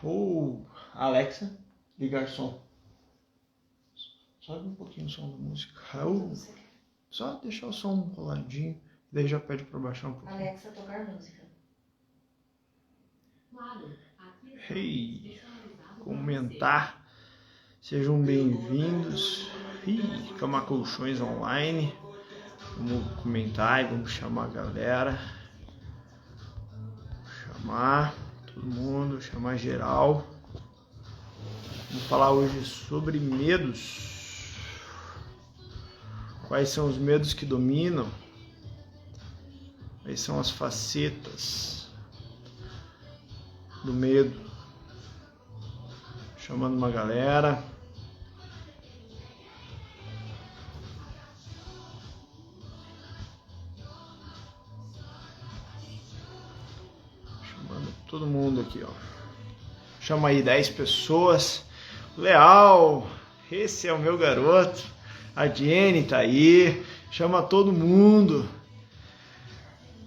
Ou Alexa, ligar som. Sobe um pouquinho o som da música. Ou só deixar o som roladinho, daí já pede para baixar um pouquinho. Alexa, tocar música. Hey, comentar. Sejam bem-vindos. Cama Colchões Online. Vamos comentar e vamos chamar a galera. Chamar todo mundo, chamar geral. Vamos falar hoje sobre medos. Quais são os medos que dominam? Quais são as facetas do medo? Chamando uma galera. Chamando todo mundo aqui, ó. Chama aí 10 pessoas. Leal, esse é o meu garoto. A Jenny tá aí. Chama todo mundo.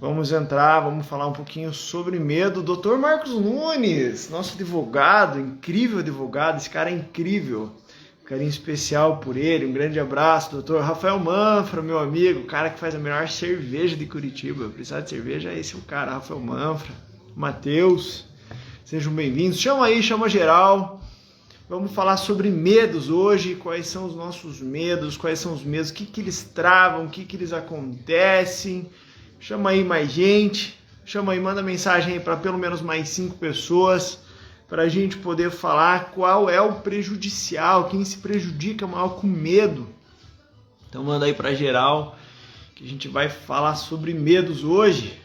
Vamos entrar, vamos falar um pouquinho sobre medo. Dr. Marcos Nunes, nosso advogado, incrível advogado, esse cara é incrível. Um carinho especial por ele, um grande abraço. Dr. Rafael Manfra, meu amigo, o cara que faz a melhor cerveja de Curitiba. Precisar de cerveja, esse é o cara, Rafael Manfra. Matheus, sejam bem-vindos. Chama aí, chama geral. Vamos falar sobre medos hoje, quais são os nossos medos, quais são os medos, o que eles travam, o que eles acontecem. Chama aí mais gente, chama aí, manda mensagem aí para pelo menos mais 5 pessoas, para a gente poder falar qual é o prejudicial, quem se prejudica maior com medo. Então manda aí para geral, que a gente vai falar sobre medos hoje.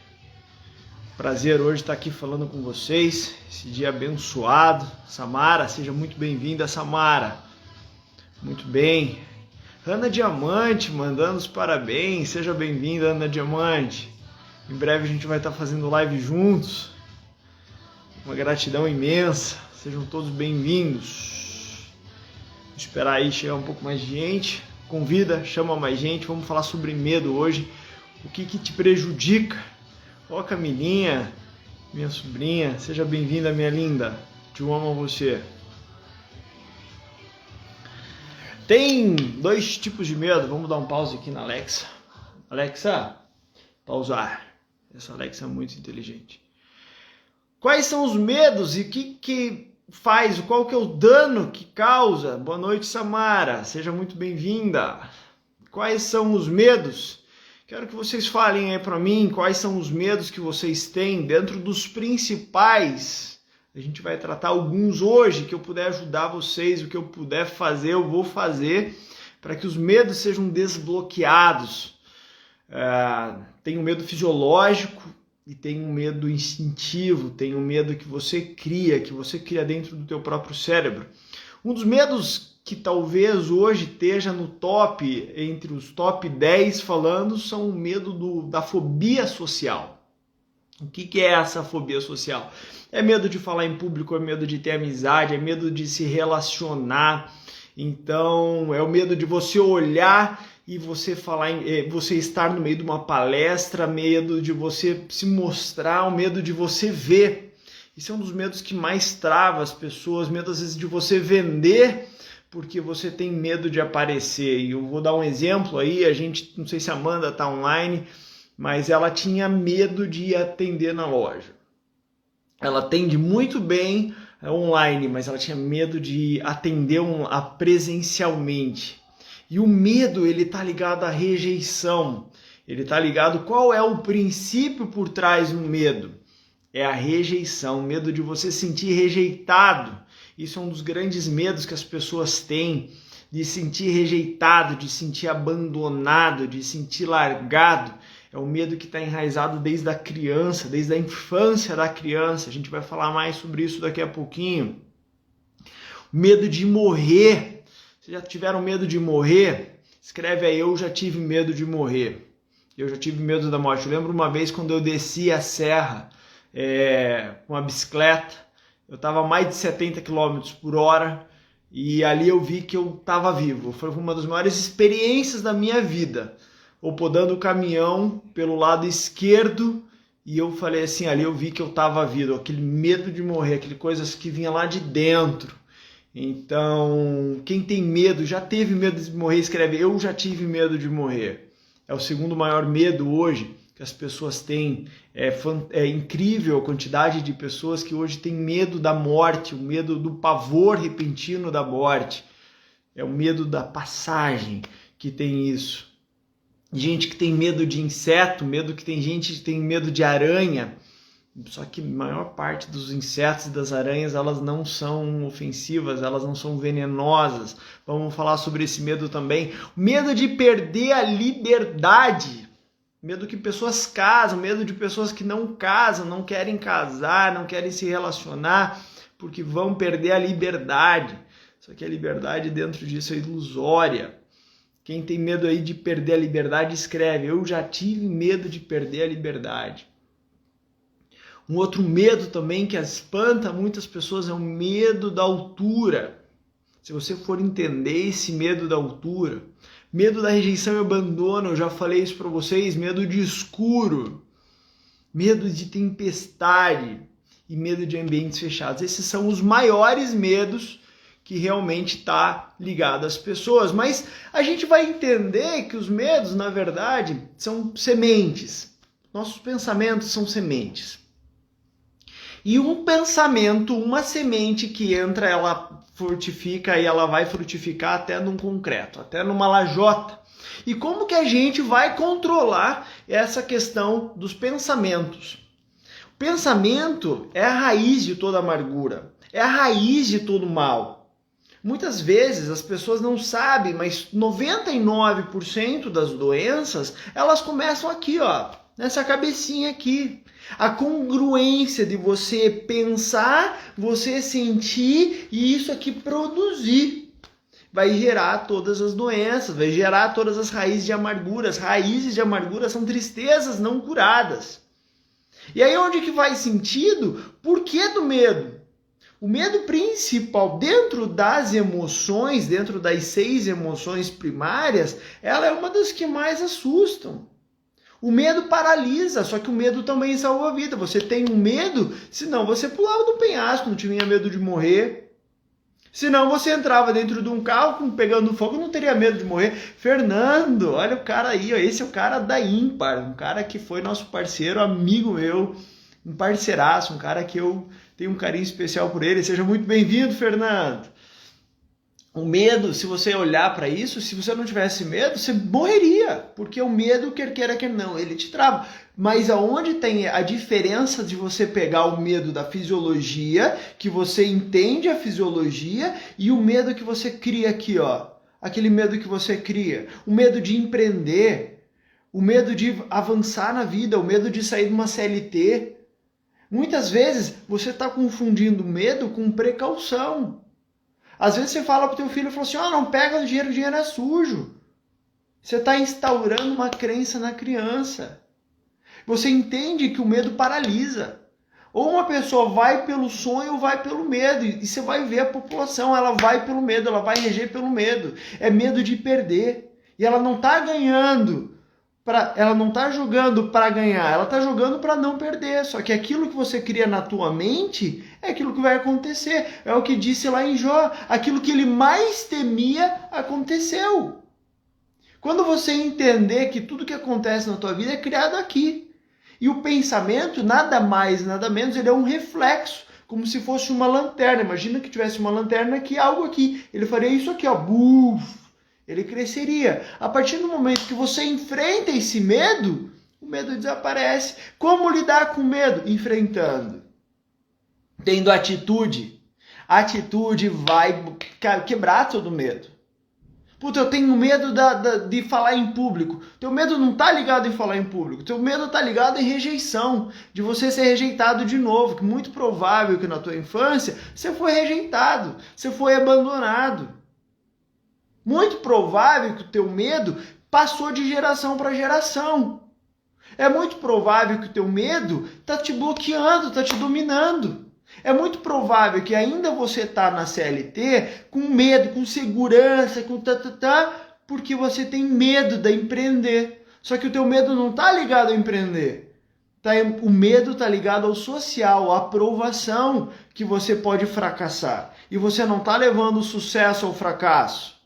Prazer hoje estar aqui falando com vocês, esse dia abençoado. Samara, seja muito bem-vinda, Samara. Muito bem. Ana Diamante, mandando os parabéns. Seja bem-vinda, Ana Diamante. Em breve a gente vai estar fazendo live juntos. Uma gratidão imensa. Sejam todos bem-vindos. Vou esperar aí chegar um pouco mais de gente. Convida, chama mais gente. Vamos falar sobre medo hoje. O que te prejudica? Ó, Camilinha, minha sobrinha. Seja bem-vinda, minha linda. Te amo a você. Tem 2 tipos de medo. Vamos dar um pause aqui na Alexa. Alexa, pausar. Essa Alexa é muito inteligente. Quais são os medos e o que faz? Qual que é o dano que causa? Boa noite, Samara. Seja muito bem-vinda. Quais são os medos? Quero que vocês falem aí para mim quais são os medos que vocês têm dentro dos principais. A gente vai tratar alguns hoje, que eu puder ajudar vocês, o que eu puder fazer, eu vou fazer para que os medos sejam desbloqueados. Tem um medo fisiológico e tem um medo instintivo, tem um medo que você cria dentro do teu próprio cérebro. Um dos medos que talvez hoje esteja no top, entre os top 10 falando, são o medo da fobia social. O que é essa fobia social? É medo de falar em público, é medo de ter amizade, é medo de se relacionar. Então, é o medo de você olhar e você falar, você estar no meio de uma palestra, medo de você se mostrar, o medo de você ver. Isso é um dos medos que mais trava as pessoas, medo às vezes de você vender, porque você tem medo de aparecer. E eu vou dar um exemplo aí, não sei se a Amanda está online, mas ela tinha medo de atender na loja. Ela atende muito bem online, mas ela tinha medo de atender presencialmente. E o medo, ele está ligado à rejeição. Ele está ligado, qual é o princípio por trás do medo? É a rejeição, medo de você se sentir rejeitado. Isso é um dos grandes medos que as pessoas têm, de sentir rejeitado, de sentir abandonado, de sentir largado. É um medo que está enraizado desde a criança, desde a infância da criança. A gente vai falar mais sobre isso daqui a pouquinho. Medo de morrer. Vocês já tiveram medo de morrer? Escreve aí, eu já tive medo de morrer. Eu já tive medo da morte. Eu lembro uma vez quando eu desci a serra com a bicicleta. Eu estava a mais de 70 km por hora e ali eu vi que eu estava vivo. Foi uma das maiores experiências da minha vida. Ou podando o caminhão pelo lado esquerdo E eu falei assim, ali eu vi que eu estava vivo, aquele medo de morrer, aquele coisas que vinha lá de dentro. Então, quem tem medo, já teve medo de morrer, escreve, eu já tive medo de morrer. É o segundo maior medo hoje que as pessoas têm. É incrível a quantidade de pessoas que hoje têm medo da morte, o medo do pavor repentino da morte. É o medo da passagem que tem isso. Gente que tem medo de inseto, tem gente que tem medo de aranha. Só que a maior parte dos insetos e das aranhas, elas não são ofensivas, elas não são venenosas. Vamos falar sobre esse medo também. Medo de perder a liberdade. Medo que pessoas casam, medo de pessoas que não casam, não querem casar, não querem se relacionar, porque vão perder a liberdade. Só que a liberdade dentro disso é ilusória. Quem tem medo aí de perder a liberdade, escreve, eu já tive medo de perder a liberdade. Um outro medo também que espanta muitas pessoas é o medo da altura. Se você for entender esse medo da altura, medo da rejeição e abandono, eu já falei isso para vocês, medo de escuro, medo de tempestade e medo de ambientes fechados. Esses são os maiores medos que realmente está ligado às pessoas. Mas a gente vai entender que os medos, na verdade, são sementes. Nossos pensamentos são sementes. E um pensamento, uma semente que entra, ela frutifica e ela vai frutificar até num concreto, até numa lajota. E como que a gente vai controlar essa questão dos pensamentos? O pensamento é a raiz de toda amargura, é a raiz de todo mal. Muitas vezes as pessoas não sabem, mas 99% das doenças, elas começam aqui, ó, nessa cabecinha aqui. A congruência de você pensar, você sentir e isso aqui produzir. Vai gerar todas as doenças, vai gerar todas as raízes de amargura. As raízes de amargura são tristezas não curadas. E aí onde que faz sentido? Por que do medo? O medo principal dentro das emoções, dentro das 6 emoções primárias, ela é uma das que mais assustam. O medo paralisa, só que o medo também salva a vida. Você tem um medo, senão você pulava do penhasco, não tinha medo de morrer. Senão você entrava dentro de um carro pegando fogo, não teria medo de morrer. Fernando, olha o cara aí, ó, esse é o cara da Ímpar, um cara que foi nosso parceiro, amigo meu, um parceiraço, um cara que eu tenho um carinho especial por ele. Seja muito bem-vindo, Fernando. O medo, se você olhar para isso, se você não tivesse medo, você morreria, porque o medo, quer queira, quer não, ele te trava. Mas aonde tem a diferença de você pegar o medo da fisiologia, que você entende a fisiologia, e o medo que você cria aqui, ó, aquele medo que você cria, o medo de empreender, o medo de avançar na vida, o medo de sair de uma CLT. Muitas vezes você está confundindo medo com precaução. Às vezes você fala para o teu filho, fala assim, não pega o dinheiro é sujo. Você está instaurando uma crença na criança. Você entende que o medo paralisa. Ou uma pessoa vai pelo sonho ou vai pelo medo. E você vai ver a população, ela vai pelo medo, ela vai reger pelo medo. É medo de perder. E ela não está ganhando, ela não está jogando para ganhar, ela está jogando para não perder. Só que aquilo que você cria na tua mente é aquilo que vai acontecer. É o que disse lá em Jó. Aquilo que ele mais temia aconteceu. Quando você entender que tudo que acontece na tua vida é criado aqui. E o pensamento, nada mais, nada menos, ele é um reflexo. Como se fosse uma lanterna. Imagina que tivesse uma lanterna aqui, algo aqui. Ele faria isso aqui, ó. Buf! Ele cresceria. A partir do momento que você enfrenta esse medo, o medo desaparece. Como lidar com o medo? Enfrentando. Tendo atitude. A atitude vai quebrar todo o medo. Puta, eu tenho medo de falar em público. Teu medo não tá ligado em falar em público. Teu medo tá ligado em rejeição. De você ser rejeitado de novo. Que é muito provável que na tua infância você foi rejeitado. Você foi abandonado. Muito provável que o teu medo passou de geração para geração. É muito provável que o teu medo tá te bloqueando, tá te dominando. É muito provável que ainda você tá na CLT com medo, com segurança, com porque você tem medo de empreender. Só que o teu medo não tá ligado a empreender. O medo está ligado ao social, à aprovação que você pode fracassar. E você não está levando o sucesso ao fracasso.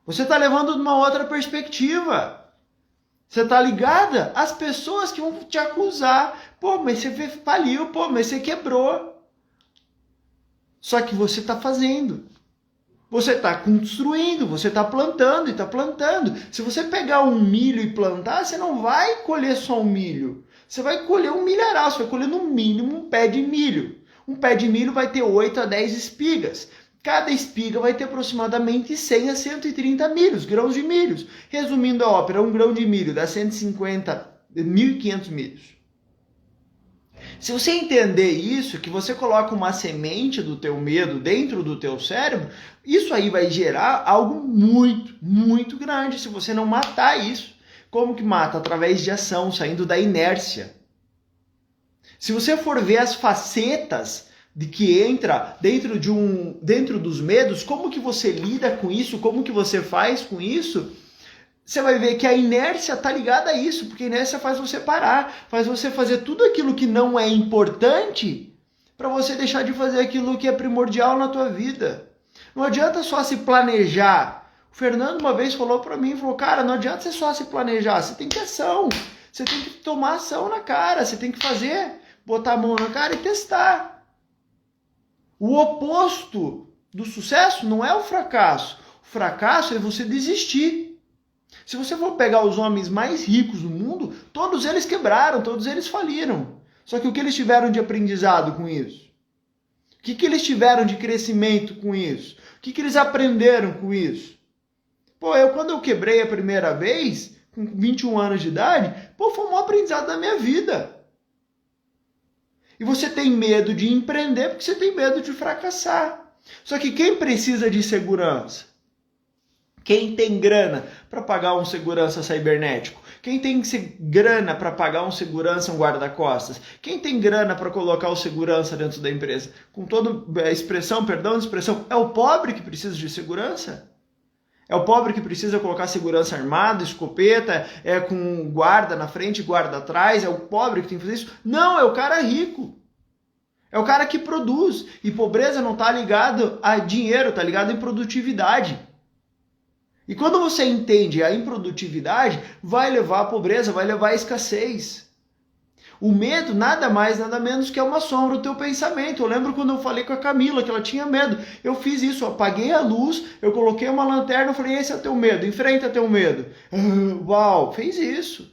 Você está levando de uma outra perspectiva. Você está ligada às pessoas que vão te acusar. Pô, mas você faliu, pô, mas você quebrou. Só que você está fazendo. Você está construindo, você está plantando e está plantando. Se você pegar um milho e plantar, você não vai colher só um milho. Você vai colher um milharal, você vai colher no mínimo um pé de milho. Um pé de milho vai ter 8 a 10 espigas. Cada espiga vai ter aproximadamente 100 a 130 milhos, grãos de milhos. Resumindo a ópera, um grão de milho dá 1.500 milhos. Se você entender isso, que você coloca uma semente do teu medo dentro do teu cérebro, isso aí vai gerar algo muito, muito grande se você não matar isso. Como que mata? Através de ação, saindo da inércia. Se você for ver as facetas de que entra dentro dos medos, como que você lida com isso, como que você faz com isso, você vai ver que a inércia está ligada a isso, porque a inércia faz você parar, faz você fazer tudo aquilo que não é importante para você deixar de fazer aquilo que é primordial na tua vida. Não adianta só se planejar. O Fernando uma vez falou para mim, falou, cara, não adianta você só se planejar, você tem que ter ação, você tem que tomar ação na cara, você tem que fazer, botar a mão na cara e testar. O oposto do sucesso não é o fracasso. O fracasso é você desistir. Se você for pegar os homens mais ricos do mundo, todos eles quebraram, todos eles faliram. Só que o que eles tiveram de aprendizado com isso? O que eles tiveram de crescimento com isso? O que eles aprenderam com isso? Pô, quando eu quebrei a primeira vez, com 21 anos de idade, foi um aprendizado da minha vida. E você tem medo de empreender porque você tem medo de fracassar. Só que quem precisa de segurança? Quem tem grana para pagar um segurança cibernético? Quem tem grana para pagar um segurança, um guarda-costas? Quem tem grana para colocar o segurança dentro da empresa? Com toda a expressão, é o pobre que precisa de segurança? É o pobre que precisa colocar segurança armada, escopeta, com guarda na frente, guarda atrás? É o pobre que tem que fazer isso? Não, é o cara rico. É o cara que produz. E pobreza não está ligado a dinheiro, está ligado em produtividade. E quando você entende a improdutividade, vai levar à pobreza, vai levar à escassez. O medo nada mais, nada menos que é uma sombra do teu pensamento. Eu lembro quando eu falei com a Camila que ela tinha medo. Eu fiz isso, eu apaguei a luz, eu coloquei uma lanterna, eu falei, esse é teu medo, enfrenta teu medo. Uau, fez isso.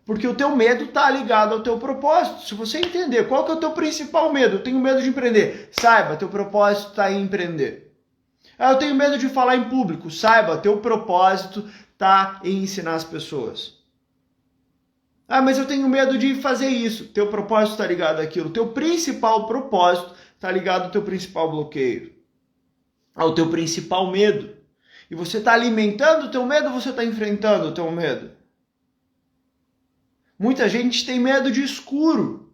Porque o teu medo está ligado ao teu propósito. Se você entender qual que é o teu principal medo, eu tenho medo de empreender. Saiba, teu propósito está em empreender. Eu tenho medo de falar em público. Saiba, teu propósito está em ensinar as pessoas. Mas eu tenho medo de fazer isso. Teu propósito está ligado àquilo. Teu principal propósito está ligado ao teu principal bloqueio. Ao teu principal medo. E você está alimentando o teu medo ou você está enfrentando o teu medo? Muita gente tem medo de escuro.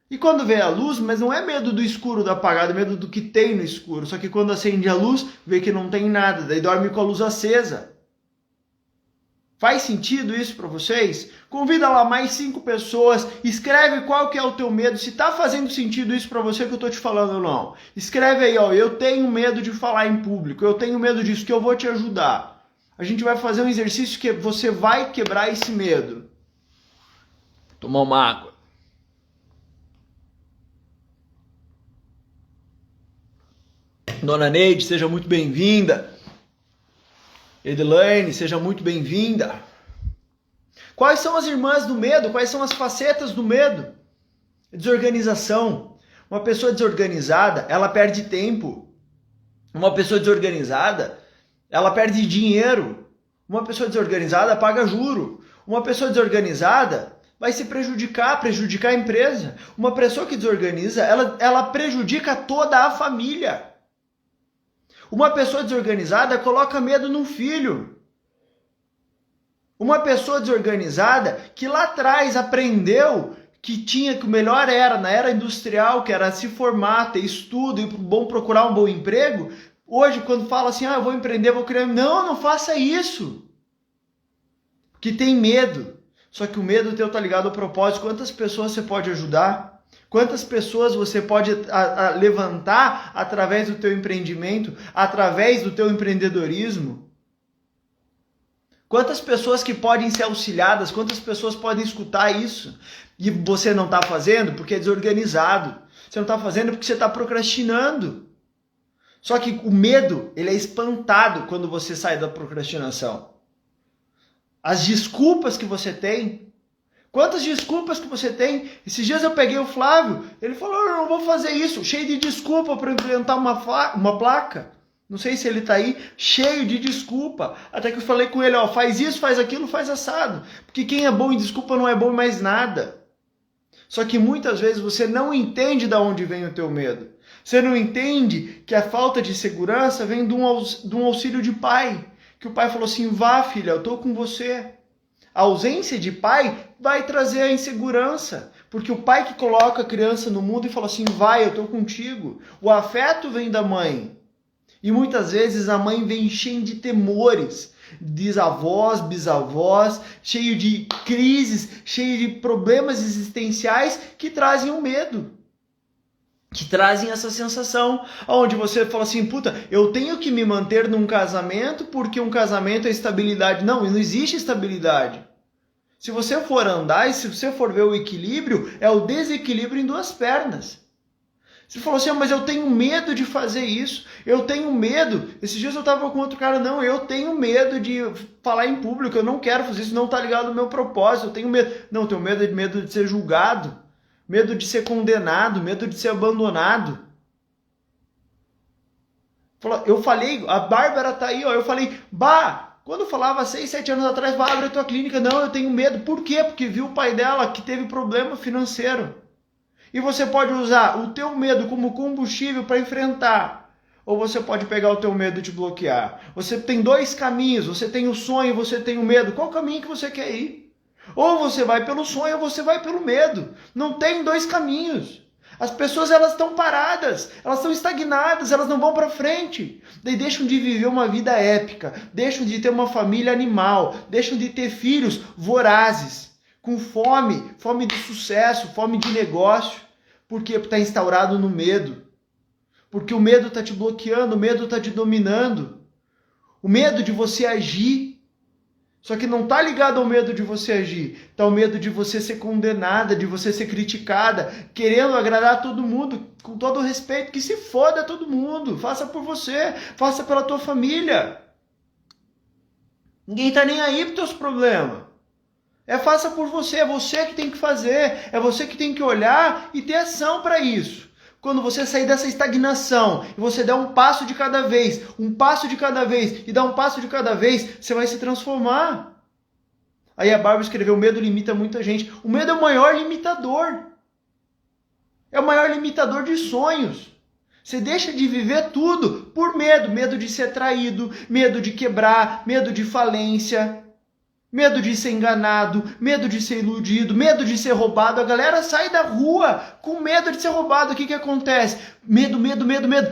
E quando vê a luz, mas não é medo do escuro, do apagado, é medo do que tem no escuro. Só que quando acende a luz, vê que não tem nada, daí dorme com a luz acesa. Faz sentido isso para vocês? Convida lá mais 5 pessoas, escreve qual que é o teu medo, se tá fazendo sentido isso para você que eu tô te falando ou não. Escreve aí, eu tenho medo de falar em público, eu tenho medo disso, que eu vou te ajudar. A gente vai fazer um exercício que você vai quebrar esse medo. Tomar uma água. Dona Neide, seja muito bem-vinda. Edelaine, seja muito bem-vinda. Quais são as irmãs do medo? Quais são as facetas do medo? Desorganização. Uma pessoa desorganizada, ela perde tempo. Uma pessoa desorganizada, ela perde dinheiro. Uma pessoa desorganizada paga juro. Uma pessoa desorganizada vai se prejudicar a empresa. Uma pessoa que desorganiza, ela prejudica toda a família. Uma pessoa desorganizada coloca medo no filho. Uma pessoa desorganizada que lá atrás aprendeu que o melhor era, na era industrial, que era se formar, ter estudo e bom procurar um bom emprego, hoje quando fala assim, eu vou empreender, vou criar... Não faça isso. Que tem medo. Só que o medo teu tá ligado ao propósito. Quantas pessoas você pode ajudar? Quantas pessoas você pode levantar através do teu empreendimento, através do teu empreendedorismo? Quantas pessoas que podem ser auxiliadas, quantas pessoas podem escutar isso? E você não está fazendo porque é desorganizado. Você não está fazendo porque você está procrastinando. Só que o medo, ele é espantado quando você sai da procrastinação. As desculpas que você tem. Quantas desculpas que você tem? Esses dias eu peguei o Flávio, ele falou, eu não vou fazer isso, cheio de desculpa para implementar uma placa. Não sei se ele tá aí, cheio de desculpa. Até que eu falei com ele, ó, faz isso, faz aquilo, faz assado. Porque quem é bom em desculpa não é bom em mais nada. Só que muitas vezes você não entende de onde vem o teu medo. Você não entende que a falta de segurança vem de um auxílio de pai. Que o pai falou assim, vá filha, eu tô com você. A ausência de pai vai trazer a insegurança. Porque o pai que coloca a criança no mundo e fala assim, vai, eu tô contigo. O afeto vem da mãe. E muitas vezes a mãe vem cheia de temores, de avós, bisavós, cheio de crises, cheio de problemas existenciais que trazem o medo. Que trazem essa sensação, onde você fala assim, puta, eu tenho que me manter num casamento porque um casamento é estabilidade. Não existe estabilidade. Se você for andar e se você for ver o equilíbrio, é o desequilíbrio em duas pernas. Você falou assim, mas eu tenho medo de fazer isso, eu tenho medo. Esses dias eu tava com outro cara, não, eu tenho medo de falar em público, eu não quero fazer isso, não tá ligado ao meu propósito, eu tenho medo. Não, eu tenho medo de ser julgado, medo de ser condenado, medo de ser abandonado. Eu falei, a Bárbara tá aí, ó, eu falei, quando eu falava 6, 7 anos atrás, abre a tua clínica, não, eu tenho medo. Por quê? Porque viu o pai dela que teve problema financeiro. E você pode usar o teu medo como combustível para enfrentar. Ou você pode pegar o teu medo e te bloquear. Você tem dois caminhos. Você tem o sonho e você tem o medo. Qual caminho que você quer ir? Ou você vai pelo sonho ou você vai pelo medo. Não tem dois caminhos. As pessoas elas estão paradas. Elas estão estagnadas. Elas não vão para frente. Daí deixam de viver uma vida épica. Deixam de ter uma família animal. Deixam de ter filhos vorazes. Com fome de sucesso, fome de negócio. Por quê? Porque está instaurado no medo. Porque o medo está te bloqueando, o medo está te dominando. O medo de você agir. Só que não está ligado ao medo de você agir. Está o medo de você ser condenada, de você ser criticada, querendo agradar todo mundo, com todo o respeito. Que se foda todo mundo. Faça por você, faça pela tua família. Ninguém está nem aí para os teus problemas. Faça por você, é você que tem que fazer, é você que tem que olhar e ter ação para isso. Quando você sair dessa estagnação e você der um passo de cada vez, e dar um passo de cada vez, você vai se transformar. Aí a Bárbara escreveu, o medo limita muita gente. O medo é o maior limitador. É o maior limitador de sonhos. Você deixa de viver tudo por medo. Medo de ser traído, medo de quebrar, medo de falência. Medo de ser enganado, medo de ser iludido, medo de ser roubado. A galera sai da rua com medo de ser roubado. O que acontece? Medo.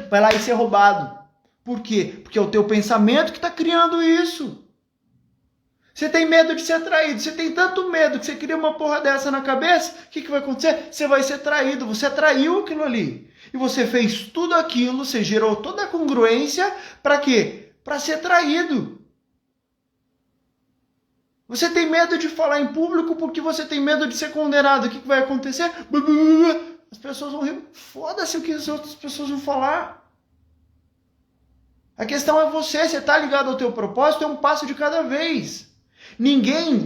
Vai lá e ser roubado. Por quê? Porque é o teu pensamento que está criando isso. Você tem medo de ser traído. Você tem tanto medo que você cria uma porra dessa na cabeça. O que vai acontecer? Você vai ser traído. Você atraiu aquilo ali. E você fez tudo aquilo, você gerou toda a congruência. Para quê? Para ser traído. Você tem medo de falar em público porque você tem medo de ser condenado. O que vai acontecer? As pessoas vão rir. Foda-se o que as outras pessoas vão falar. A questão é você está ligado ao teu propósito, é um passo de cada vez. Ninguém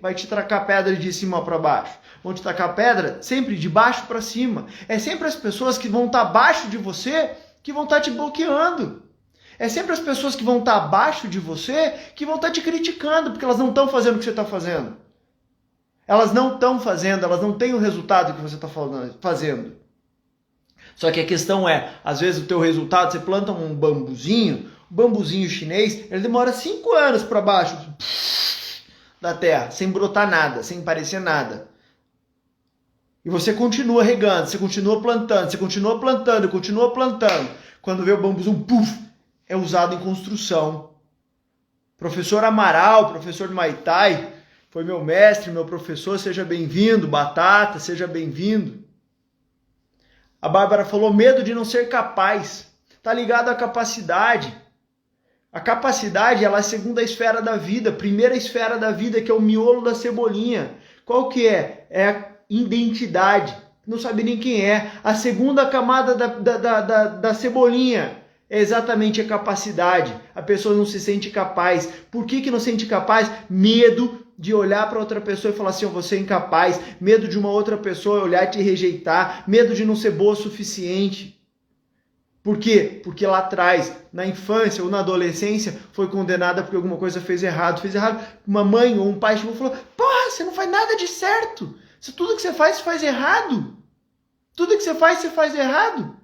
vai te tacar pedra de cima para baixo. Vão te tacar pedra sempre de baixo para cima. É sempre as pessoas que vão estar abaixo de você que vão estar te bloqueando. É sempre as pessoas que vão estar abaixo de você que vão estar te criticando, porque elas não estão fazendo o que você está fazendo. Elas não estão fazendo, elas não têm o resultado que você está fazendo. Só que a questão é, às vezes o teu resultado, você planta um bambuzinho chinês, ele demora 5 anos para baixo da terra, sem brotar nada, sem parecer nada. E você continua regando, você continua plantando, continua plantando. Quando vê o bambuzinho, é usado em construção. Professor Amaral, professor de Muay Thai, foi meu mestre, meu professor, seja bem-vindo. Batata, seja bem-vindo. A Bárbara falou medo de não ser capaz. Tá ligado à capacidade. A capacidade, ela é a segunda esfera da vida, primeira esfera da vida, que é o miolo da cebolinha. Qual que é? É a identidade. Não sabe nem quem é. A segunda camada da cebolinha é exatamente a capacidade. A pessoa não se sente capaz. Por que não se sente capaz? Medo de olhar para outra pessoa e falar assim, você é incapaz. Medo de uma outra pessoa olhar e te rejeitar. Medo de não ser boa o suficiente. Por quê? Porque lá atrás, na infância ou na adolescência, foi condenada porque alguma coisa fez errado. Fez errado. Uma mãe ou um pai chegou e falou, porra, você não faz nada de certo. Tudo que você faz errado. Tudo que você faz errado.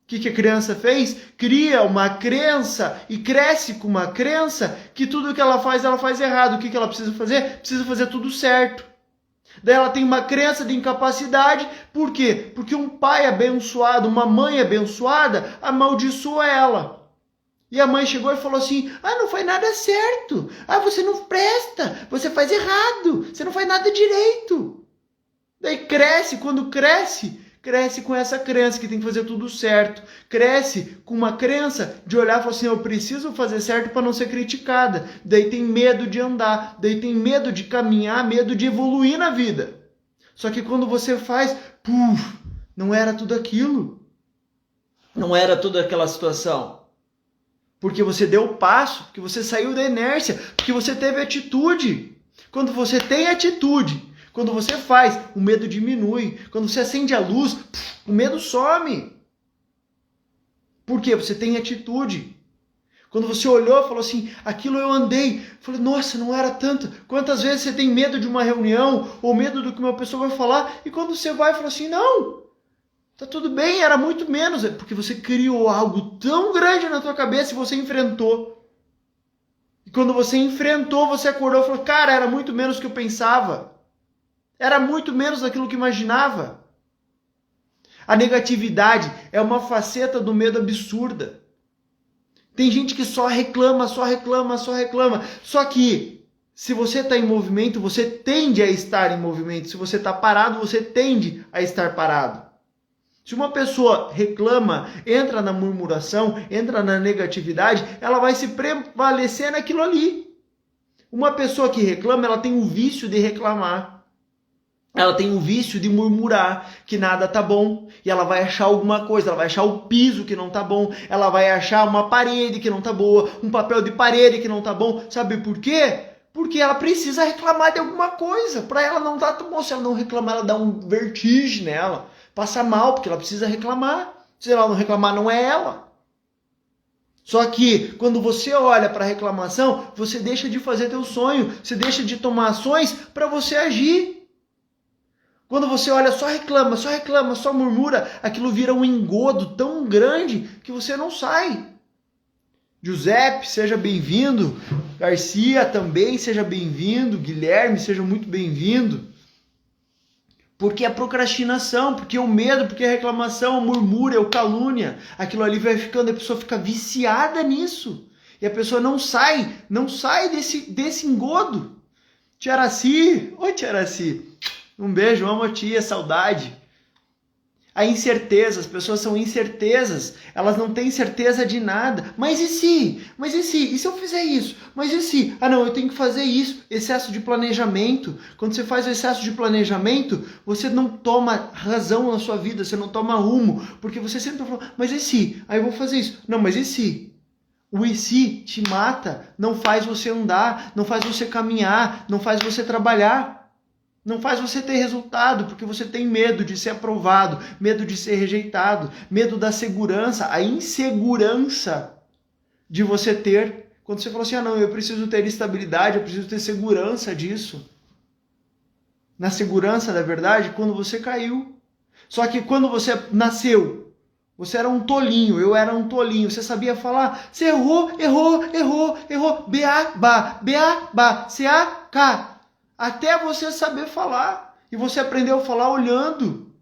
O que a criança fez? Cria uma crença e cresce com uma crença que tudo que ela faz errado. O que ela precisa fazer? Precisa fazer tudo certo. Daí ela tem uma crença de incapacidade. Por quê? Porque um pai abençoado, uma mãe abençoada, amaldiçoa ela. E a mãe chegou e falou assim, não faz nada certo. Você não presta, você faz errado, você não faz nada direito. Daí cresce, quando cresce com essa crença que tem que fazer tudo certo. Cresce com uma crença de olhar e falar assim, eu preciso fazer certo para não ser criticada. Daí tem medo de andar, daí tem medo de caminhar, medo de evoluir na vida. Só que quando você faz, não era tudo aquilo. Não era toda aquela situação. Porque você deu o passo, porque você saiu da inércia, porque você teve atitude. Quando você tem atitude, quando você faz, o medo diminui. Quando você acende a luz, o medo some. Por quê? Você tem atitude. Quando você olhou e falou assim, aquilo eu andei. Falei, nossa, não era tanto. Quantas vezes você tem medo de uma reunião, ou medo do que uma pessoa vai falar, e quando você vai, fala assim, não, tá tudo bem, era muito menos. Porque você criou algo tão grande na tua cabeça e você enfrentou. E quando você enfrentou, você acordou e falou, cara, era muito menos do que eu pensava. Era muito menos daquilo que imaginava. A negatividade é uma faceta do medo absurda. Tem gente que só reclama. Só que, se você está em movimento, você tende a estar em movimento. Se você está parado, você tende a estar parado. Se uma pessoa reclama, entra na murmuração, entra na negatividade, ela vai se prevalecer naquilo ali. Uma pessoa que reclama, ela tem o vício de reclamar. Ela tem o vício de murmurar que nada tá bom. E ela vai achar alguma coisa, ela vai achar o piso que não tá bom. Ela vai achar uma parede que não tá boa, um papel de parede que não tá bom. Sabe por quê? Porque ela precisa reclamar de alguma coisa. Para ela não tá tão bom. Se ela não reclamar, ela dá um vertigem nela. Passa mal, porque ela precisa reclamar. Se ela não reclamar, não é ela. Só que quando você olha para a reclamação, você deixa de fazer teu sonho. Você deixa de tomar ações para você agir. Quando você olha, só reclama, só murmura, aquilo vira um engodo tão grande que você não sai. Giuseppe, seja bem-vindo. Garcia também, seja bem-vindo. Guilherme, seja muito bem-vindo. Porque a procrastinação, porque o medo, porque a reclamação, o murmúrio, o calúnia, aquilo ali vai ficando, a pessoa fica viciada nisso. E a pessoa não sai desse engodo. Tia Araci, oi Tia Araci. Um beijo, amo a tia, saudade. A incerteza, as pessoas são incertezas, elas não têm certeza de nada. Mas e se? E se eu fizer isso? Mas e se? Não, eu tenho que fazer isso. Excesso de planejamento. Quando você faz o excesso de planejamento, você não toma razão na sua vida, você não toma rumo, porque você sempre tá falando, mas e se? Aí eu vou fazer isso. Não, mas e se? O e se te mata, não faz você andar, não faz você caminhar, não faz você trabalhar. Não faz você ter resultado, porque você tem medo de ser aprovado, medo de ser rejeitado, medo da segurança, a insegurança de você ter. Quando você fala assim, não, eu preciso ter estabilidade, eu preciso ter segurança disso. Na segurança da verdade, quando você caiu. Só que quando você nasceu, você era um tolinho, eu era um tolinho, você sabia falar, você errou, B-A-B-A, C-A-K. Até você saber falar. E você aprendeu a falar olhando.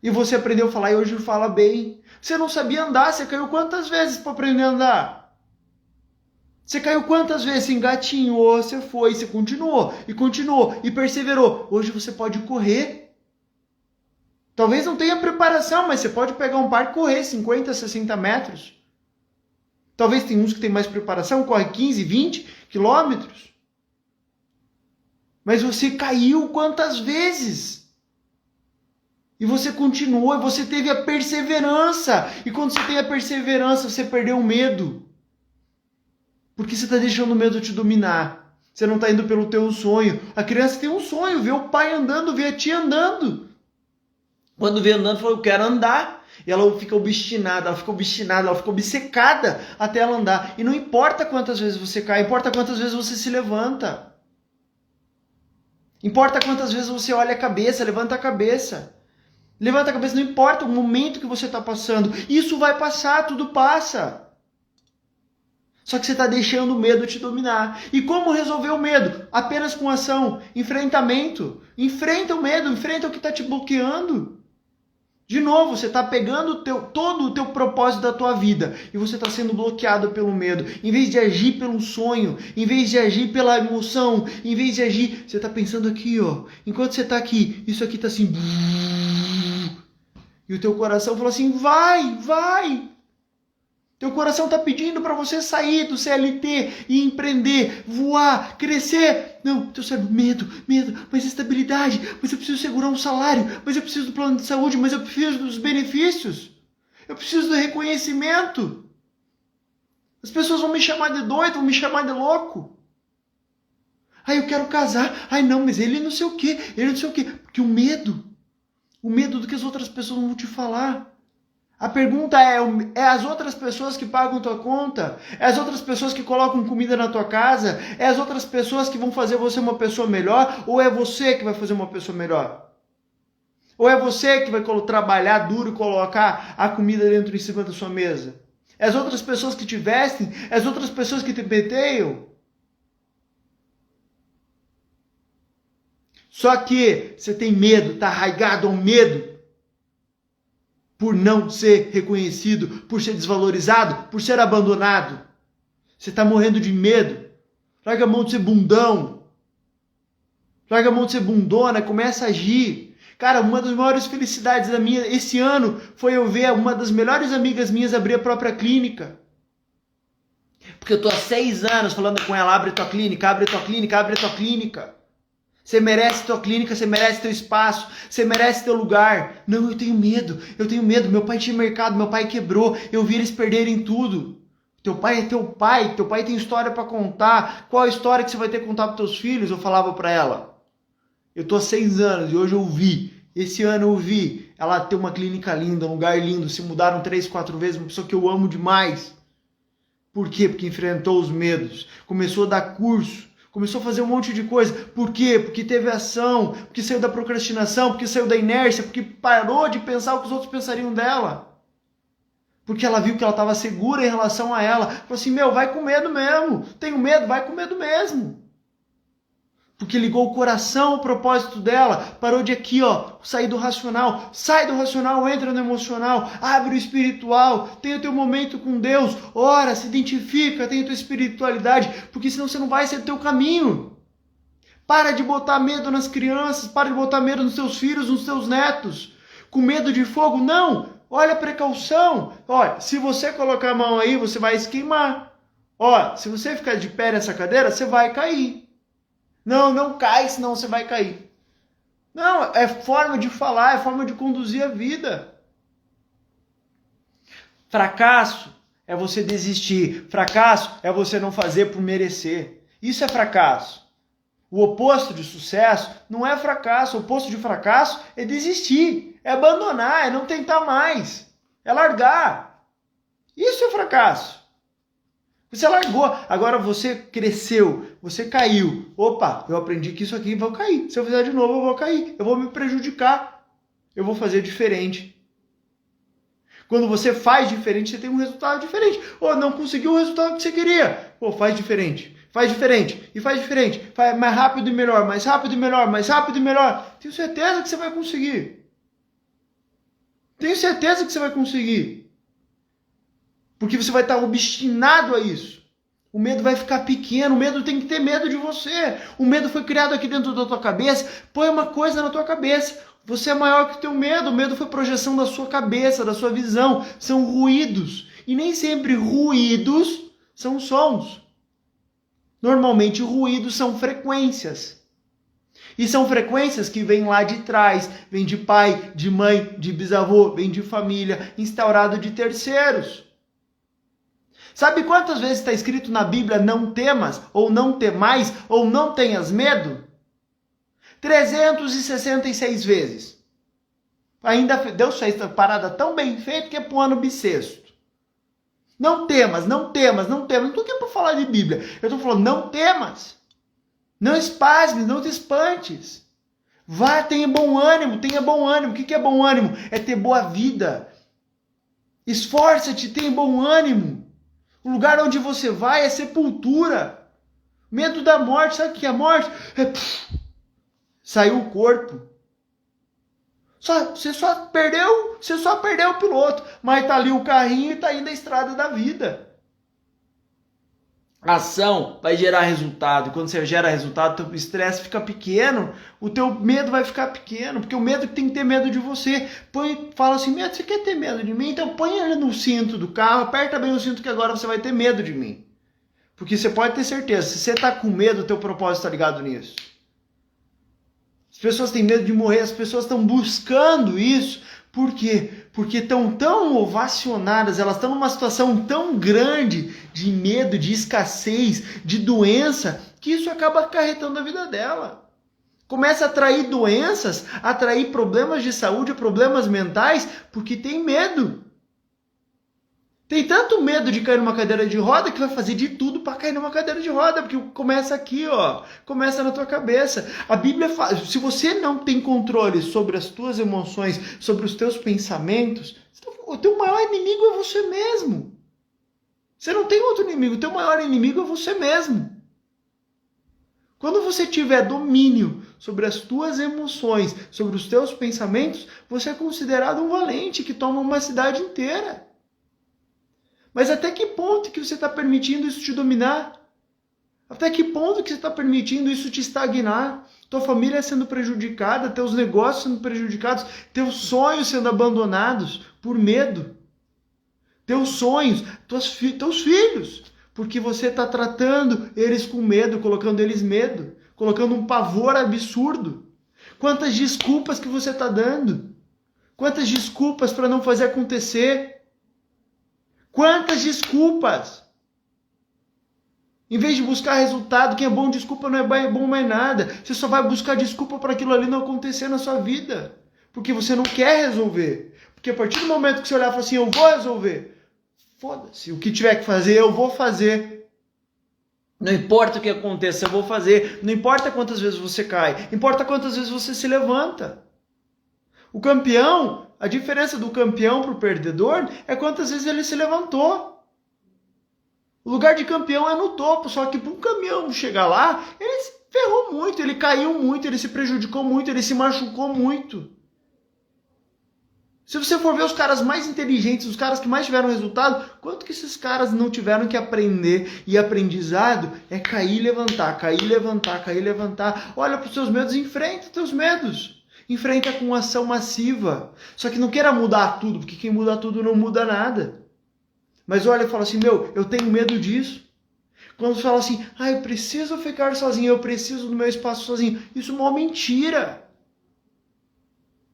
E você aprendeu a falar e hoje fala bem. Você não sabia andar, você caiu quantas vezes para aprender a andar? Você caiu quantas vezes? Você engatinhou, você foi, você continuou e perseverou. Hoje você pode correr. Talvez não tenha preparação, mas você pode pegar um parque e correr 50, 60 metros. Talvez tem uns que tem mais preparação, corre 15, 20 quilômetros. Mas você caiu quantas vezes? E você continuou, e você teve a perseverança. E quando você tem a perseverança, você perdeu o medo. Porque você está deixando o medo te dominar. Você não está indo pelo teu sonho. A criança tem um sonho, vê o pai andando, vê a tia andando. Quando vê andando, fala, eu quero andar. E ela fica obstinada, ela fica obcecada até ela andar. E não importa quantas vezes você cai, importa quantas vezes você se levanta. Importa quantas vezes você olha a cabeça, levanta a cabeça. Levanta a cabeça, não importa o momento que você está passando. Isso vai passar, tudo passa. Só que você está deixando o medo te dominar. E como resolver o medo? Apenas com ação, enfrentamento. Enfrenta o medo, enfrenta o que está te bloqueando. De novo, você está pegando todo o teu propósito da tua vida e você está sendo bloqueado pelo medo. Em vez de agir pelo sonho, em vez de agir pela emoção, em vez de agir, você está pensando aqui, ó. Enquanto você está aqui, isso aqui está assim. E o teu coração fala assim, vai. Teu coração está pedindo para você sair do CLT e empreender, voar, crescer. Não, teu cérebro, medo, mas estabilidade, mas eu preciso segurar um salário, mas eu preciso do plano de saúde, mas eu preciso dos benefícios, eu preciso do reconhecimento. As pessoas vão me chamar de doido, vão me chamar de louco. Ai, eu quero casar. Ai, não, mas ele não sei o quê, porque o medo do que as outras pessoas vão te falar. A pergunta é as outras pessoas que pagam tua conta? É as outras pessoas que colocam comida na tua casa? É as outras pessoas que vão fazer você uma pessoa melhor? Ou é você que vai fazer uma pessoa melhor? Ou é você que vai trabalhar duro e colocar a comida dentro em cima da sua mesa? É as outras pessoas que te vestem? É as outras pessoas que te penteiam? Só que você tem medo, está arraigado ao medo. Por não ser reconhecido, por ser desvalorizado, por ser abandonado. Você está morrendo de medo. Larga a mão de ser bundão. Larga a mão de ser bundona, começa a agir. Cara, uma das maiores felicidades da minha esse ano foi eu ver uma das melhores amigas minhas abrir a própria clínica. Porque eu tô há 6 anos falando com ela, abre tua clínica, abre tua clínica, abre tua clínica. Você merece tua clínica, você merece teu espaço, você merece teu lugar. Não, eu tenho medo. Meu pai tinha mercado, meu pai quebrou, eu vi eles perderem tudo. Teu pai é teu pai tem história para contar. Qual a história que você vai ter que contar para teus filhos? Eu falava para ela. Eu tô há 6 anos e hoje eu vi. Esse ano eu vi ela ter uma clínica linda, um lugar lindo. Se mudaram 3, 4 vezes, uma pessoa que eu amo demais. Por quê? Porque enfrentou os medos. Começou a dar curso. Começou a fazer um monte de coisa. Por quê? Porque teve ação, porque saiu da procrastinação, porque saiu da inércia, porque parou de pensar o que os outros pensariam dela. Porque ela viu que ela estava segura em relação a ela. Falou assim, vai com medo mesmo. Tenho medo, vai com medo mesmo. Porque ligou o coração ao propósito dela. Parou de aqui, sair do racional. Sai do racional, entra no emocional. Abre o espiritual. Tem o teu momento com Deus. Ora, se identifica, tem a tua espiritualidade. Porque senão você não vai ser do teu caminho. Para de botar medo nas crianças. Para de botar medo nos teus filhos, nos teus netos. Com medo de fogo? Não. Olha a precaução. Olha, se você colocar a mão aí, você vai se queimar. Olha, se você ficar de pé nessa cadeira, você vai cair. Não cai, senão você vai cair. Não, é forma de falar, é forma de conduzir a vida. Fracasso é você desistir. Fracasso é você não fazer por merecer. Isso é fracasso. O oposto de sucesso não é fracasso. O oposto de fracasso é desistir, é abandonar, é não tentar mais, é largar. Isso é fracasso. Você largou, agora você cresceu, você caiu. Opa, eu aprendi que isso aqui vai cair. Se eu fizer de novo, eu vou cair. Eu vou me prejudicar. Eu vou fazer diferente. Quando você faz diferente, você tem um resultado diferente. Ou não conseguiu o resultado que você queria. Faz diferente. Faz diferente. E faz diferente. Faz mais rápido e melhor, mais rápido e melhor, mais rápido e melhor. Tenho certeza que você vai conseguir. Tenho certeza que você vai conseguir. Porque você vai estar obstinado a isso. O medo vai ficar pequeno, o medo tem que ter medo de você. O medo foi criado aqui dentro da tua cabeça. Põe uma coisa na tua cabeça. Você é maior que o teu medo. O medo foi projeção da sua cabeça, da sua visão. São ruídos. E nem sempre ruídos são sons. Normalmente ruídos são frequências. E são frequências que vêm lá de trás. Vêm de pai, de mãe, de bisavô, vêm de família, instaurado de terceiros. Sabe quantas vezes está escrito na Bíblia não temas, ou não temais, ou não tenhas medo? 366 vezes. Ainda Deus fez essa parada tão bem feita que é para o ano bissexto. Não temas, não temas, não temas. Não estou aqui para falar de Bíblia. Eu estou falando, não temas. Não espasmes, não te espantes. Vá, tenha bom ânimo, tenha bom ânimo. O que é bom ânimo? É ter boa vida. Esforça-te, tenha bom ânimo. O lugar onde você vai é sepultura. Medo da morte. Sabe o que é a morte? Saiu o corpo. Você só perdeu o piloto. Mas tá ali o carrinho e tá indo a estrada da vida. A ação vai gerar resultado. E quando você gera resultado, o estresse fica pequeno. O teu medo vai ficar pequeno. Porque o medo tem que ter medo de você. Fala assim, medo, você quer ter medo de mim? Então põe ele no cinto do carro, aperta bem o cinto que agora você vai ter medo de mim. Porque você pode ter certeza, se você está com medo, o teu propósito está ligado nisso. As pessoas têm medo de morrer, as pessoas estão buscando isso. Por quê? Porque estão tão ovacionadas, elas estão numa situação tão grande de medo, de escassez, de doença, que isso acaba acarretando a vida dela. Começa a atrair doenças, a atrair problemas de saúde, problemas mentais, porque tem medo. Tem tanto medo de cair numa cadeira de roda que vai fazer de tudo para cair numa cadeira de roda, porque começa aqui, ó, começa na tua cabeça. A Bíblia fala, se você não tem controle sobre as tuas emoções, sobre os teus pensamentos, o teu maior inimigo é você mesmo. Você não tem outro inimigo, o teu maior inimigo é você mesmo. Quando você tiver domínio sobre as tuas emoções, sobre os teus pensamentos, você é considerado um valente que toma uma cidade inteira. Mas até que ponto que você está permitindo isso te dominar? Até que ponto que você está permitindo isso te estagnar? Tua família sendo prejudicada, teus negócios sendo prejudicados, teus sonhos sendo abandonados por medo. Teus sonhos, teus filhos, porque você está tratando eles com medo, colocando eles medo, colocando um pavor absurdo. Quantas desculpas que você está dando? Quantas desculpas para não fazer acontecer? Quantas desculpas? Em vez de buscar resultado, quem é bom desculpa não é bom mais nada. Você só vai buscar desculpa para aquilo ali não acontecer na sua vida. Porque você não quer resolver. Porque a partir do momento que você olhar e falar assim, eu vou resolver. Foda-se, o que tiver que fazer, eu vou fazer. Não importa o que aconteça, eu vou fazer. Não importa quantas vezes você cai. Importa quantas vezes você se levanta. O campeão, a diferença do campeão para o perdedor é quantas vezes ele se levantou. O lugar de campeão é no topo, só que para um campeão chegar lá, ele se ferrou muito, ele caiu muito, ele se prejudicou muito, ele se machucou muito. Se você for ver os caras mais inteligentes, os caras que mais tiveram resultado, quanto que esses caras não tiveram que aprender? E aprendizado é cair e levantar, cair e levantar, cair e levantar. Olha para os seus medos e enfrenta os teus medos. Enfrenta com ação massiva. Só que não queira mudar tudo, porque quem muda tudo não muda nada. Mas olha e fala assim, eu tenho medo disso. Quando você fala assim, eu preciso ficar sozinho, eu preciso do meu espaço sozinho. Isso é uma mentira.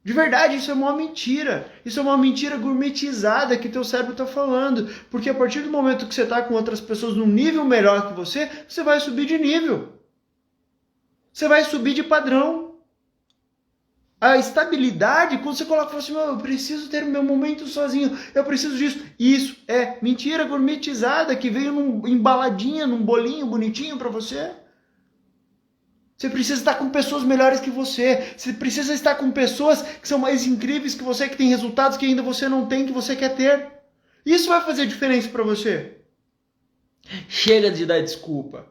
De verdade, isso é uma mentira. Isso é uma mentira gourmetizada que teu cérebro está falando. Porque a partir do momento que você está com outras pessoas num nível melhor que você vai subir de nível. Você vai subir de padrão. A estabilidade, quando você coloca assim, eu preciso ter meu momento sozinho, eu preciso disso. Isso é mentira gourmetizada que veio embaladinha, num bolinho bonitinho para você. Você precisa estar com pessoas melhores que você. Você precisa estar com pessoas que são mais incríveis que você, que têm resultados que ainda você não tem, que você quer ter. Isso vai fazer diferença para você. Chega de dar desculpa.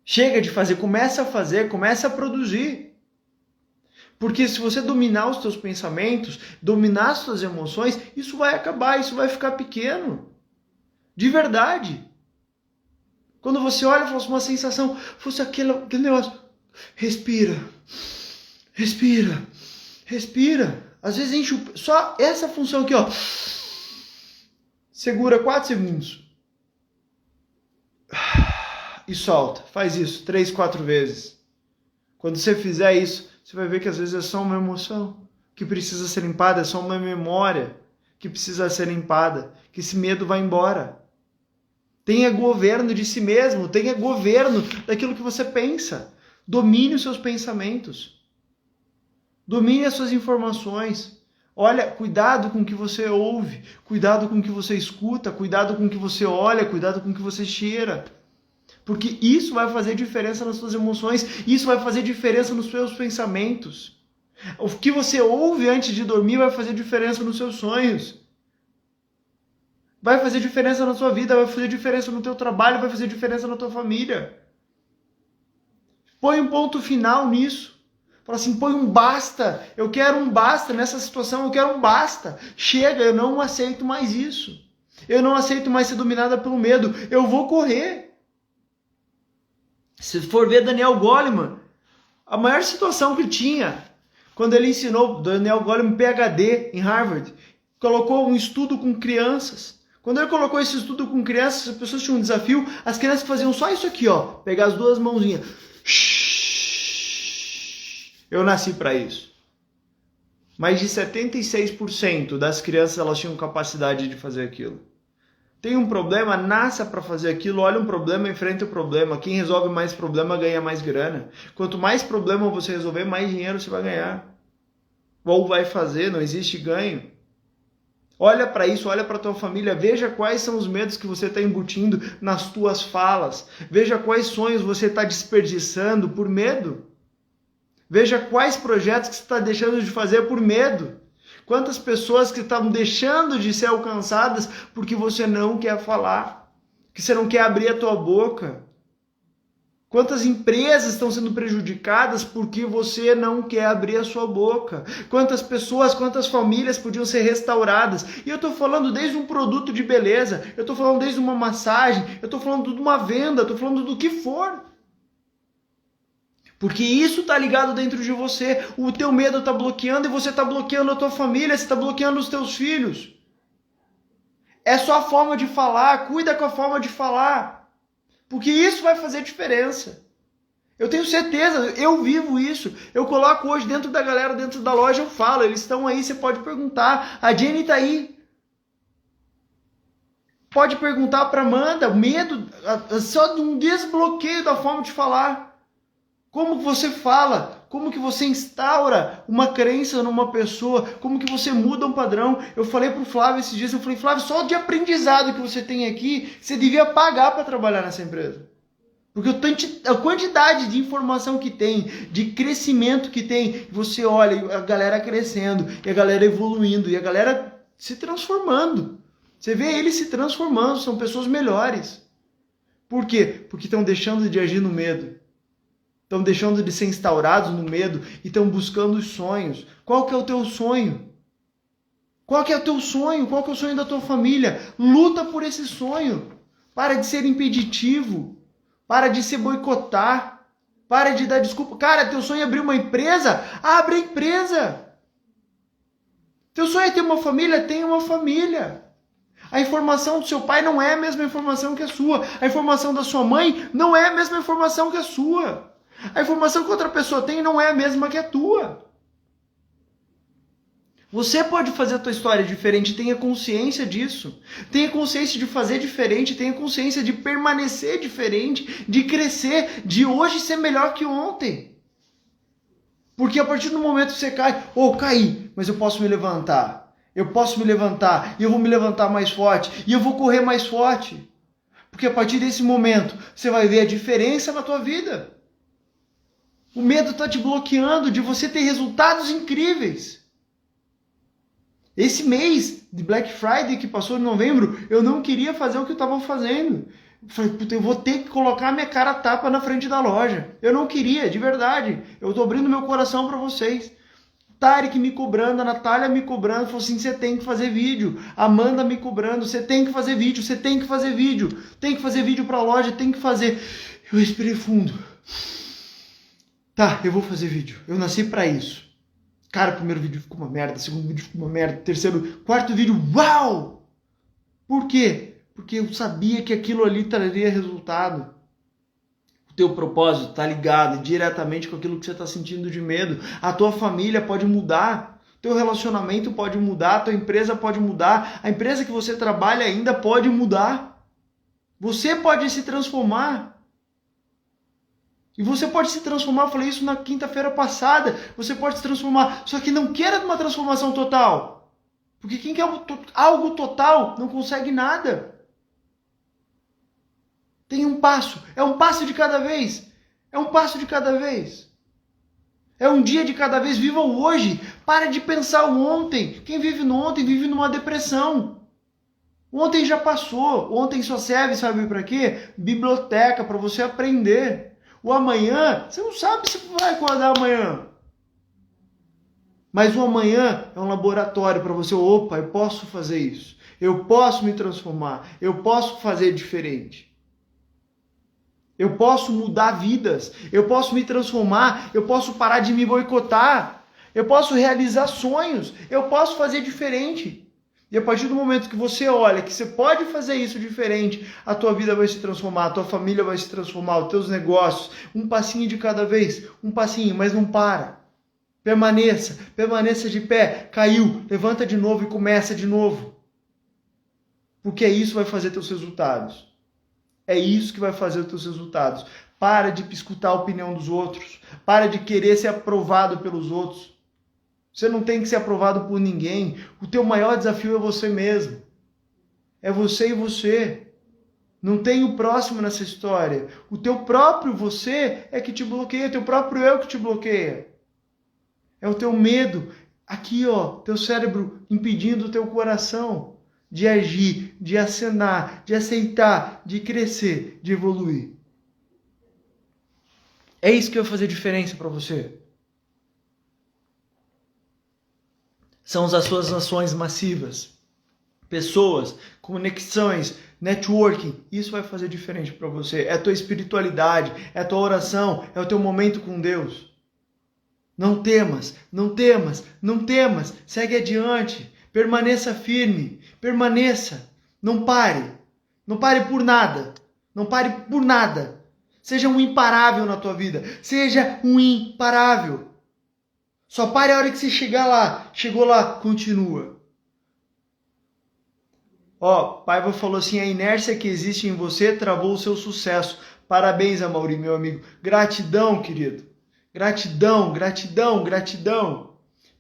Chega de fazer, começa a produzir. Porque se você dominar os teus pensamentos, dominar as suas emoções, isso vai acabar, isso vai ficar pequeno. De verdade. Quando você olha, fosse uma sensação, fosse aquele negócio. Respira. Respira. Respira. Às vezes enche só essa função aqui, ó. Segura 4 segundos. E solta. Faz isso 3, 4 vezes. Quando você fizer isso, você vai ver que às vezes é só uma emoção que precisa ser limpada, é só uma memória que precisa ser limpada, que esse medo vai embora. Tenha governo de si mesmo, tenha governo daquilo que você pensa. Domine os seus pensamentos. Domine as suas informações. Olha, cuidado com o que você ouve, cuidado com o que você escuta, cuidado com o que você olha, cuidado com o que você cheira. Porque isso vai fazer diferença nas suas emoções, isso vai fazer diferença nos seus pensamentos. O que você ouve antes de dormir vai fazer diferença nos seus sonhos. Vai fazer diferença na sua vida, vai fazer diferença no teu trabalho, vai fazer diferença na tua família. Põe um ponto final nisso. Fala assim, põe um basta. Eu quero um basta nessa situação, eu quero um basta. Chega, eu não aceito mais isso. Eu não aceito mais ser dominada pelo medo. Eu vou correr. Se for ver Daniel Goleman, a maior situação que tinha, quando ele ensinou, Daniel Goleman, PhD em Harvard, colocou um estudo com crianças. Quando ele colocou esse estudo com crianças, as pessoas tinham um desafio, as crianças faziam só isso aqui, ó, pegar as duas mãozinhas. Eu nasci para isso. Mais de 76% das crianças elas tinham capacidade de fazer aquilo. Tem um problema, nasça para fazer aquilo, olha um problema, enfrenta o problema. Quem resolve mais problema ganha mais grana. Quanto mais problema você resolver, mais dinheiro você vai ganhar. Ou vai fazer, não existe ganho. Olha para isso, olha para tua família, veja quais são os medos que você está embutindo nas tuas falas. Veja quais sonhos você está desperdiçando por medo. Veja quais projetos que você está deixando de fazer por medo. Quantas pessoas que estão deixando de ser alcançadas porque você não quer falar, que você não quer abrir a tua boca. Quantas empresas estão sendo prejudicadas porque você não quer abrir a sua boca? Quantas pessoas, quantas famílias podiam ser restauradas? E eu estou falando desde um produto de beleza, eu estou falando desde uma massagem, eu estou falando de uma venda, eu estou falando do que for. Porque isso está ligado dentro de você. O teu medo está bloqueando e você está bloqueando a tua família, você está bloqueando os teus filhos. É só a forma de falar, cuida com a forma de falar. Porque isso vai fazer diferença. Eu tenho certeza, eu vivo isso. Eu coloco hoje dentro da galera, dentro da loja, eu falo, eles estão aí, você pode perguntar. A Jenny está aí. Pode perguntar para Amanda, medo, só de um desbloqueio da forma de falar. Como você fala, como que você instaura uma crença numa pessoa, como que você muda um padrão. Eu falei pro Flávio esses dias, eu falei, Flávio, só de aprendizado que você tem aqui, você devia pagar para trabalhar nessa empresa. Porque a quantidade de informação que tem, de crescimento que tem, você olha a galera crescendo, e a galera evoluindo, e a galera se transformando. Você vê eles se transformando, são pessoas melhores. Por quê? Porque estão deixando de agir no medo. Estão deixando de ser instaurados no medo e estão buscando os sonhos. Qual que é o teu sonho? Qual que é o teu sonho? Qual que é o sonho da tua família? Luta por esse sonho. Para de ser impeditivo. Para de se boicotar. Para de dar desculpa. Cara, teu sonho é abrir uma empresa? Abre a empresa. Teu sonho é ter uma família? Tenha uma família. A informação do seu pai não é a mesma informação que a sua. A informação da sua mãe não é a mesma informação que a sua. A informação que outra pessoa tem não é a mesma que a tua. Você pode fazer a tua história diferente, tenha consciência disso. Tenha consciência de fazer diferente, tenha consciência de permanecer diferente, de crescer, de hoje ser melhor que ontem. Porque a partir do momento que você cai, caí, mas eu posso me levantar. Eu posso me levantar, e eu vou me levantar mais forte, e eu vou correr mais forte. Porque a partir desse momento, você vai ver a diferença na tua vida. O medo está te bloqueando de você ter resultados incríveis. Esse mês de Black Friday que passou em novembro, eu não queria fazer o que eu estava fazendo. Eu falei, puta, eu vou ter que colocar minha cara a tapa na frente da loja. Eu não queria, de verdade. Eu estou abrindo meu coração para vocês. Tarek me cobrando, a Natália me cobrando, falou assim, você tem que fazer vídeo. A Amanda me cobrando, você tem que fazer vídeo, você tem que fazer vídeo. Tem que fazer vídeo pra loja, tem que fazer. Eu respirei fundo. Tá, eu vou fazer vídeo. Eu nasci pra isso. Cara, o primeiro vídeo ficou uma merda, o segundo vídeo ficou uma merda, terceiro, quarto vídeo, uau! Por quê? Porque eu sabia que aquilo ali traria resultado. O teu propósito está ligado diretamente com aquilo que você está sentindo de medo. A tua família pode mudar, teu relacionamento pode mudar, tua empresa pode mudar, a empresa que você trabalha ainda pode mudar. Você pode se transformar. E você pode se transformar, eu falei isso na quinta-feira passada, você pode se transformar, só que não queira uma transformação total. Porque quem quer algo total não consegue nada. Tem um passo, é um passo de cada vez, é um passo de cada vez. É um dia de cada vez, viva o hoje, para de pensar o ontem. Quem vive no ontem vive numa depressão. Ontem já passou, ontem só serve, sabe para quê? Biblioteca, para você aprender. O amanhã, você não sabe se vai acordar amanhã. Mas o amanhã é um laboratório para você, opa, eu posso fazer isso. Eu posso me transformar, eu posso fazer diferente. Eu posso mudar vidas, eu posso me transformar, eu posso parar de me boicotar, eu posso realizar sonhos, eu posso fazer diferente. E a partir do momento que você olha que você pode fazer isso diferente, a tua vida vai se transformar, a tua família vai se transformar, os teus negócios, um passinho de cada vez, um passinho, mas não para. Permaneça de pé, caiu, levanta de novo e começa de novo. Porque isso vai fazer teus resultados. É isso que vai fazer os teus resultados. Para de escutar a opinião dos outros. Para de querer ser aprovado pelos outros. Você não tem que ser aprovado por ninguém. O teu maior desafio é você mesmo. É você e você. Não tem o próximo nessa história. O teu próprio você é que te bloqueia. O teu próprio eu que te bloqueia. É o teu medo. Aqui, ó, teu cérebro impedindo o teu coração de agir, de acenar, de aceitar, de crescer, de evoluir. É isso que vai fazer diferença para você. São as suas ações massivas, pessoas, conexões, networking. Isso vai fazer diferente para você. É a tua espiritualidade, é a tua oração, é o teu momento com Deus. Não temas, não temas, não temas. Segue adiante. Permaneça firme, permaneça, não pare por nada, não pare por nada. Seja um imparável na tua vida, seja um imparável. Só pare a hora que você chegar lá, chegou lá, continua. Ó, Paiva falou assim, a inércia que existe em você travou o seu sucesso. Parabéns, Amaury, meu amigo. Gratidão, querido. Gratidão, gratidão, gratidão.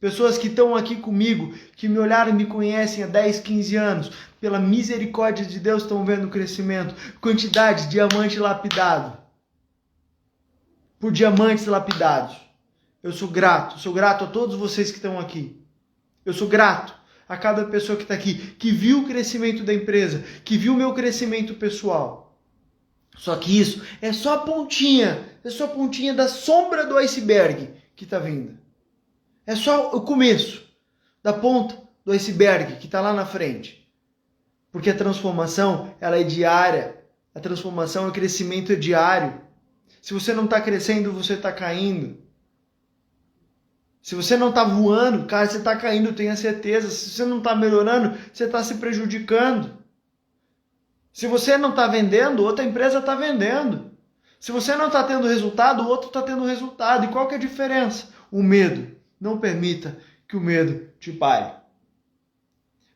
Pessoas que estão aqui comigo, que me olharam e me conhecem há 10, 15 anos, pela misericórdia de Deus estão vendo o crescimento. Quantidade de diamante lapidado. Por diamantes lapidados. Eu sou grato a todos vocês que estão aqui. Eu sou grato a cada pessoa que está aqui, que viu o crescimento da empresa, que viu o meu crescimento pessoal. Só que isso é só a pontinha da sombra do iceberg que está vindo. É só o começo da ponta do iceberg que está lá na frente. Porque a transformação, ela é diária. A transformação, o crescimento é diário. Se você não está crescendo, você está caindo. Se você não está voando, cara, você está caindo, tenha certeza. Se você não está melhorando, você está se prejudicando. Se você não está vendendo, outra empresa está vendendo. Se você não está tendo resultado, o outro está tendo resultado. E qual que é a diferença? O medo. Não permita que o medo te pare.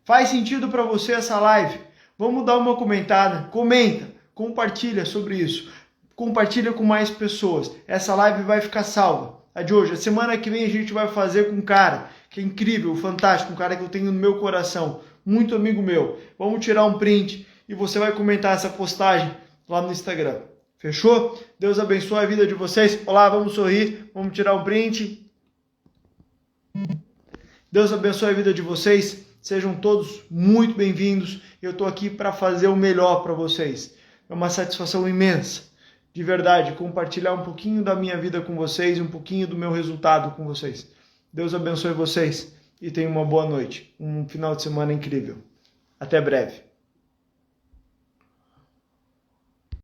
Faz sentido para você essa live? Vamos dar uma comentada. Comenta, compartilha sobre isso. Compartilha com mais pessoas. Essa live vai ficar salva. A de hoje. A semana que vem a gente vai fazer com um cara que é incrível, fantástico, um cara que eu tenho no meu coração. Muito amigo meu. Vamos tirar um print e você vai comentar essa postagem lá no Instagram. Fechou? Deus abençoe a vida de vocês. Olá, vamos sorrir. Vamos tirar um print. Deus abençoe a vida de vocês. Sejam todos muito bem-vindos. Eu estou aqui para fazer o melhor para vocês. É uma satisfação imensa, de verdade, compartilhar um pouquinho da minha vida com vocês, um pouquinho do meu resultado com vocês. Deus abençoe vocês e tenham uma boa noite. Um final de semana incrível. Até breve.